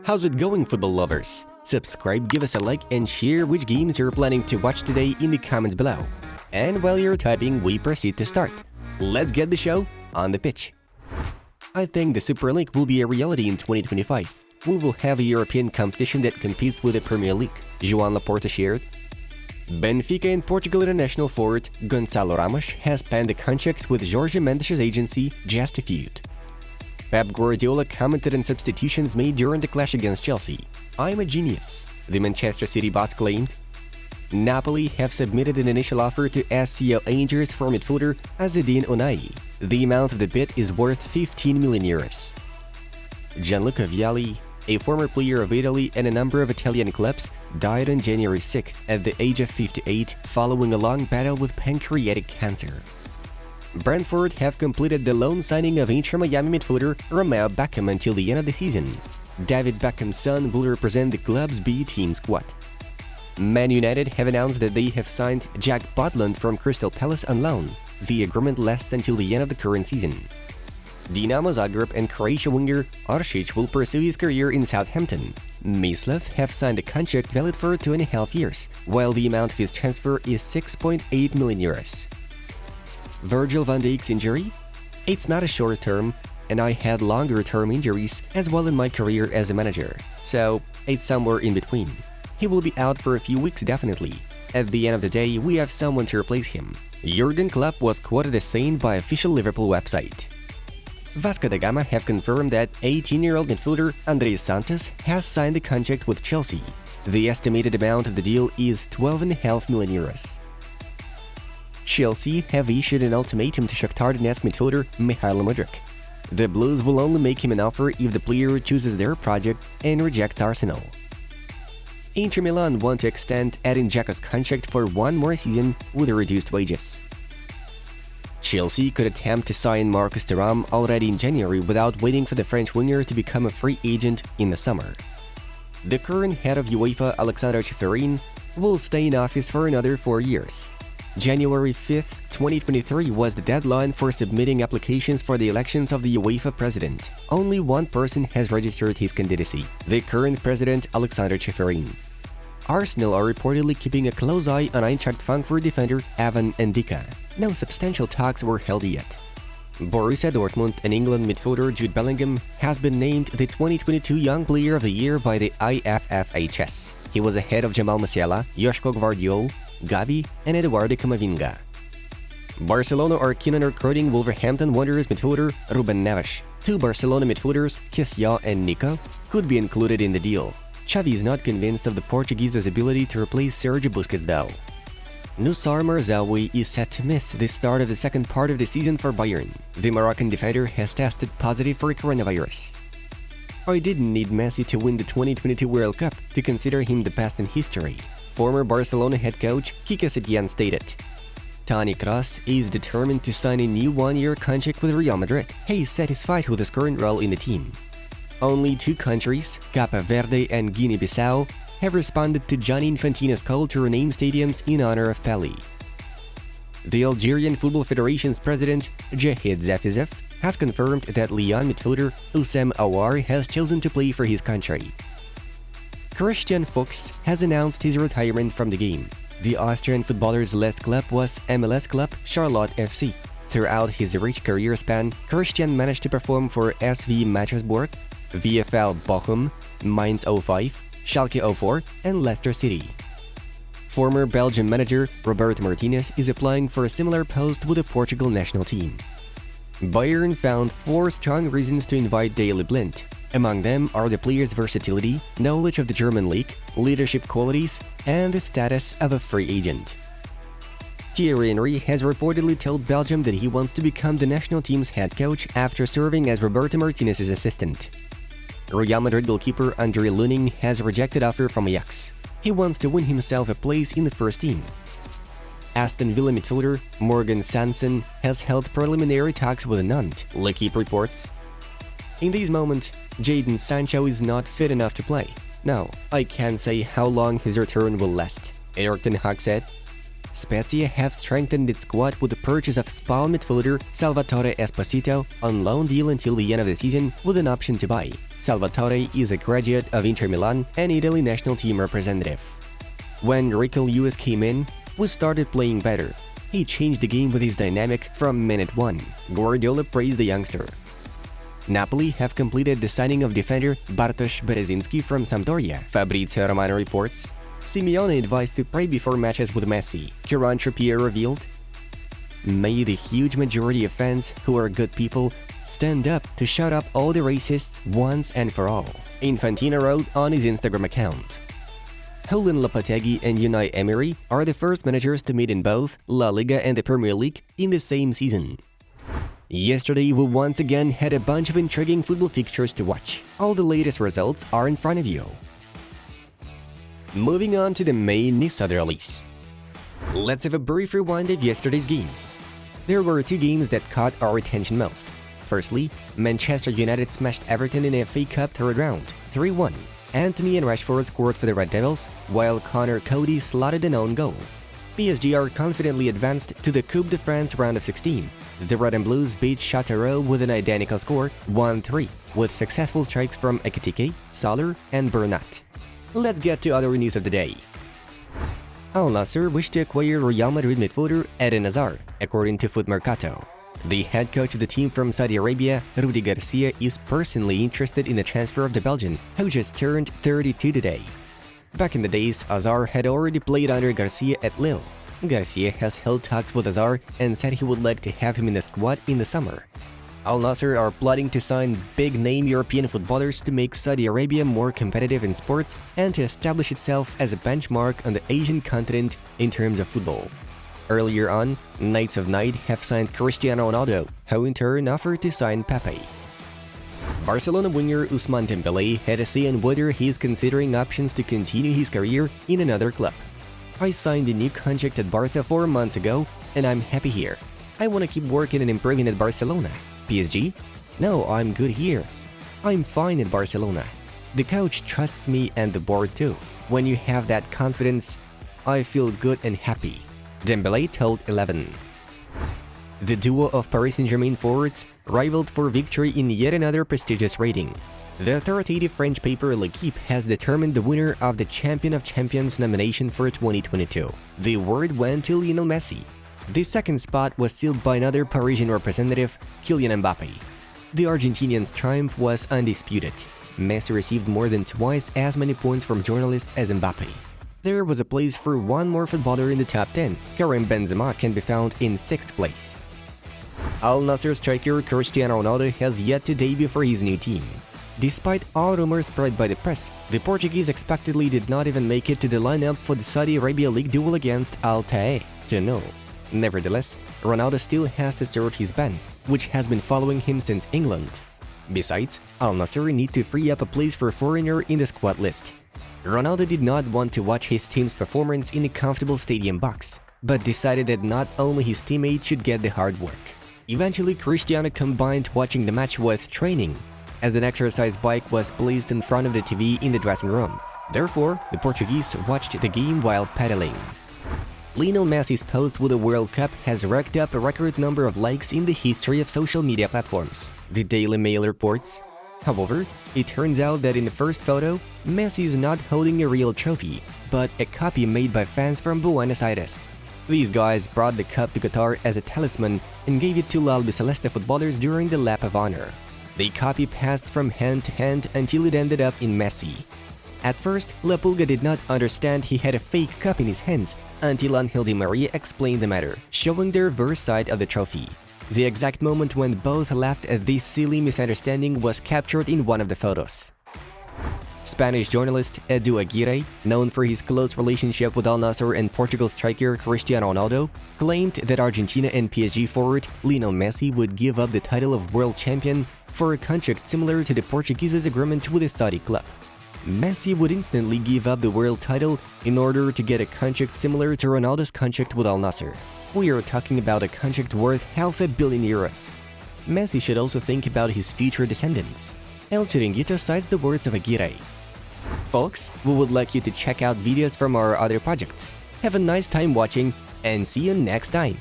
How's it going, football lovers? Subscribe, give us a like, and share which games you're planning to watch today in the comments below. And while you're typing, we proceed to start. Let's get the show on the pitch. I think the Super League will be a reality in 2025. We will have a European competition that competes with the Premier League, João Laporta shared. Benfica and Portugal international forward Gonçalo Ramos has penned a contract with Jorge Mendes' agency just a feud. Pep Guardiola commented on substitutions made during the clash against Chelsea. "I'm a genius," the Manchester City boss claimed. Napoli have submitted an initial offer to SCL Angers for midfielder Azzedine Ounahi. The amount of the bid is worth 15 million euros. Gianluca Vialli, a former player of Italy and a number of Italian clubs, died on January 6th at the age of 58 following a long battle with pancreatic cancer. Brentford have completed the loan signing of Inter Miami midfielder Romeo Beckham until the end of the season. David Beckham's son will represent the club's B team squad. Man United have announced that they have signed Jack Butland from Crystal Palace on loan. The agreement lasts until the end of the current season. Dinamo Zagreb and Croatia winger Oršić will pursue his career in Southampton. Mislav have signed a contract valid for 2.5 years, while the amount of his transfer is 6.8 million euros. Virgil van Dijk's injury? It's not a short term, and I had longer term injuries as well in my career as a manager, so it's somewhere in between. He will be out for a few weeks definitely. At the end of the day, we have someone to replace him. Jurgen Klopp was quoted as saying by official Liverpool website. Vasco da Gama have confirmed that 18-year-old midfielder Andrés Santos has signed a contract with Chelsea. The estimated amount of the deal is 12.5 million euros. Chelsea have issued an ultimatum to Shakhtar Donetsk midfielder Mikhail Mudryk. The Blues will only make him an offer if the player chooses their project and rejects Arsenal. Inter Milan want to extend Edin Dzeko's contract for one more season with reduced wages. Chelsea could attempt to sign Marcus Thuram already in January without waiting for the French winger to become a free agent in the summer. The current head of UEFA, Alexandre Ceferin, will stay in office for another 4 years. January 5th, 2023 was the deadline for submitting applications for the elections of the UEFA president. Only one person has registered his candidacy, the current president Alexandre Ceferin. Arsenal are reportedly keeping a close eye on Eintracht Frankfurt defender Evan Ndika. No substantial talks were held yet. Borussia Dortmund and England midfielder Jude Bellingham has been named the 2022 Young Player of the Year by the IFFHS. He was ahead of Jamal Musiala, Joško Gvardiol, Gavi, and Eduardo Camavinga. Barcelona are keen on recruiting Wolverhampton Wanderers midfielder Ruben Neves. Two Barcelona midfielders, Kessia and Nico, could be included in the deal. Xavi is not convinced of the Portuguese's ability to replace Sergio Busquets though. Nassr Marzaoui is set to miss the start of the second part of the season for Bayern. The Moroccan defender has tested positive for coronavirus. I didn't need Messi to win the 2022 World Cup to consider him the best in history. Former Barcelona head coach Quique Setién stated. Toni Kroos is determined to sign a new one-year contract with Real Madrid. He is satisfied with his current role in the team. Only two countries, Cape Verde and Guinea-Bissau, have responded to Gianni Infantino's call to rename stadiums in honor of Pelé. The Algerian Football Federation's president, Jahid Zafizef, has confirmed that Lyon midfielder Oussem Aouar has chosen to play for his country. Christian Fuchs has announced his retirement from the game. The Austrian footballer's last club was MLS club Charlotte FC. Throughout his rich career span, Christian managed to perform for SV Mattersburg, VfL Bochum, Mainz 05, Schalke 04, and Leicester City. Former Belgian manager Roberto Martinez is applying for a similar post with the Portugal national team. Bayern found 4 strong reasons to invite Daley Blind. Among them are the player's versatility, knowledge of the German league, leadership qualities, and the status of a free agent. Thierry Henry has reportedly told Belgium that he wants to become the national team's head coach after serving as Roberto Martinez's assistant. Real Madrid goalkeeper Andre Luning has rejected offer from Ajax. He wants to win himself a place in the first team. Aston Villa midfielder Morgan Sanson has held preliminary talks with Nantes, L'Equipe reports. In this moment, Jadon Sancho is not fit enough to play. No, I can't say how long his return will last, Erik ten Hag said. Spezia have strengthened its squad with the purchase of Spal midfielder Salvatore Esposito on loan deal until the end of the season with an option to buy. Salvatore is a graduate of Inter Milan and Italy national team representative. When Rico Lewis came in, we started playing better. He changed the game with his dynamic from minute 1. Guardiola praised the youngster. Napoli have completed the signing of defender Bartosz Berezinski from Sampdoria, Fabrizio Romano reports. Simeone advised to pray before matches with Messi, Kieran Trippier revealed. May the huge majority of fans, who are good people, stand up to shut up all the racists once and for all, Infantino wrote on his Instagram account. Julen Lopetegui and Unai Emery are the first managers to meet in both La Liga and the Premier League in the same season. Yesterday, we once again had a bunch of intriguing football fixtures to watch. All the latest results are in front of you. Moving on to the main news of the release. Let's have a brief rewind of yesterday's games. There were 2 games that caught our attention most. Firstly, Manchester United smashed Everton in the FA Cup third round, 3-1. Anthony and Rashford scored for the Red Devils, while Connor Cody slotted an own goal. PSG are confidently advanced to the Coupe de France round of 16. The Red and Blues beat Châteauroux with an identical score, 1-3, with successful strikes from Ekitike, Soler, and Bernat. Let's get to other news of the day. Al Nassr wished to acquire Real Madrid midfielder Eden Hazard, according to Foot Mercato. The head coach of the team from Saudi Arabia, Rudi Garcia, is personally interested in the transfer of the Belgian, who just turned 32 today. Back in the days, Hazard had already played under Garcia at Lille. Garcia has held talks with Hazard and said he would like to have him in the squad in the summer. Al Nassr are plotting to sign big-name European footballers to make Saudi Arabia more competitive in sports and to establish itself as a benchmark on the Asian continent in terms of football. Earlier on, Knights of Night have signed Cristiano Ronaldo, who in turn offered to sign Pepe. Barcelona winger Ousmane Dembélé had a say on whether he is considering options to continue his career in another club. I signed a new contract at Barca 4 months ago, and I'm happy here. I want to keep working and improving at Barcelona. PSG? No, I'm good here. I'm fine at Barcelona. The coach trusts me and the board too. When you have that confidence, I feel good and happy. Dembélé told 11. The duo of Paris Saint-Germain forwards rivaled for victory in yet another prestigious rating. The authoritative French paper L'Équipe has determined the winner of the Champion of Champions nomination for 2022. The award went to Lionel Messi. The second spot was sealed by another Parisian representative, Kylian Mbappé. The Argentinian's triumph was undisputed. Messi received more than twice as many points from journalists as Mbappé. There was a place for one more footballer in the top 10. Karim Benzema can be found in 6th place. Al Nassr striker Cristiano Ronaldo has yet to debut for his new team. Despite all rumors spread by the press, the Portuguese expectedly did not even make it to the lineup for the Saudi Arabia League duel against Al Tae. Nevertheless, Ronaldo still has to serve his ban, which has been following him since England. Besides, Al Nassr need to free up a place for a foreigner in the squad list. Ronaldo did not want to watch his team's performance in a comfortable stadium box, but decided that not only his teammates should get the hard work. Eventually, Cristiano combined watching the match with training, as an exercise bike was placed in front of the TV in the dressing room. Therefore, the Portuguese watched the game while pedaling. Lionel Messi's post with the World Cup has racked up a record number of likes in the history of social media platforms, the Daily Mail reports. However, it turns out that in the first photo, Messi is not holding a real trophy, but a copy made by fans from Buenos Aires. These guys brought the cup to Qatar as a talisman and gave it to La Albiceleste footballers during the lap of honor. The copy passed from hand to hand until it ended up in Messi. At first, La Pulga did not understand he had a fake cup in his hands until Angel Di Maria explained the matter, showing the reverse side of the trophy. The exact moment when both laughed at this silly misunderstanding was captured in one of the photos. Spanish journalist Edu Aguirre, known for his close relationship with Al Nassr and Portugal striker Cristiano Ronaldo, claimed that Argentina and PSG forward Lionel Messi would give up the title of world champion for a contract similar to the Portuguese's agreement with the Saudi club. Messi would instantly give up the world title in order to get a contract similar to Ronaldo's contract with Al Nassr. We are talking about a contract worth €500 million. Messi should also think about his future descendants. El Chiringuito cites the words of Aguirre. Folks, we would like you to check out videos from our other projects. Have a nice time watching, and see you next time.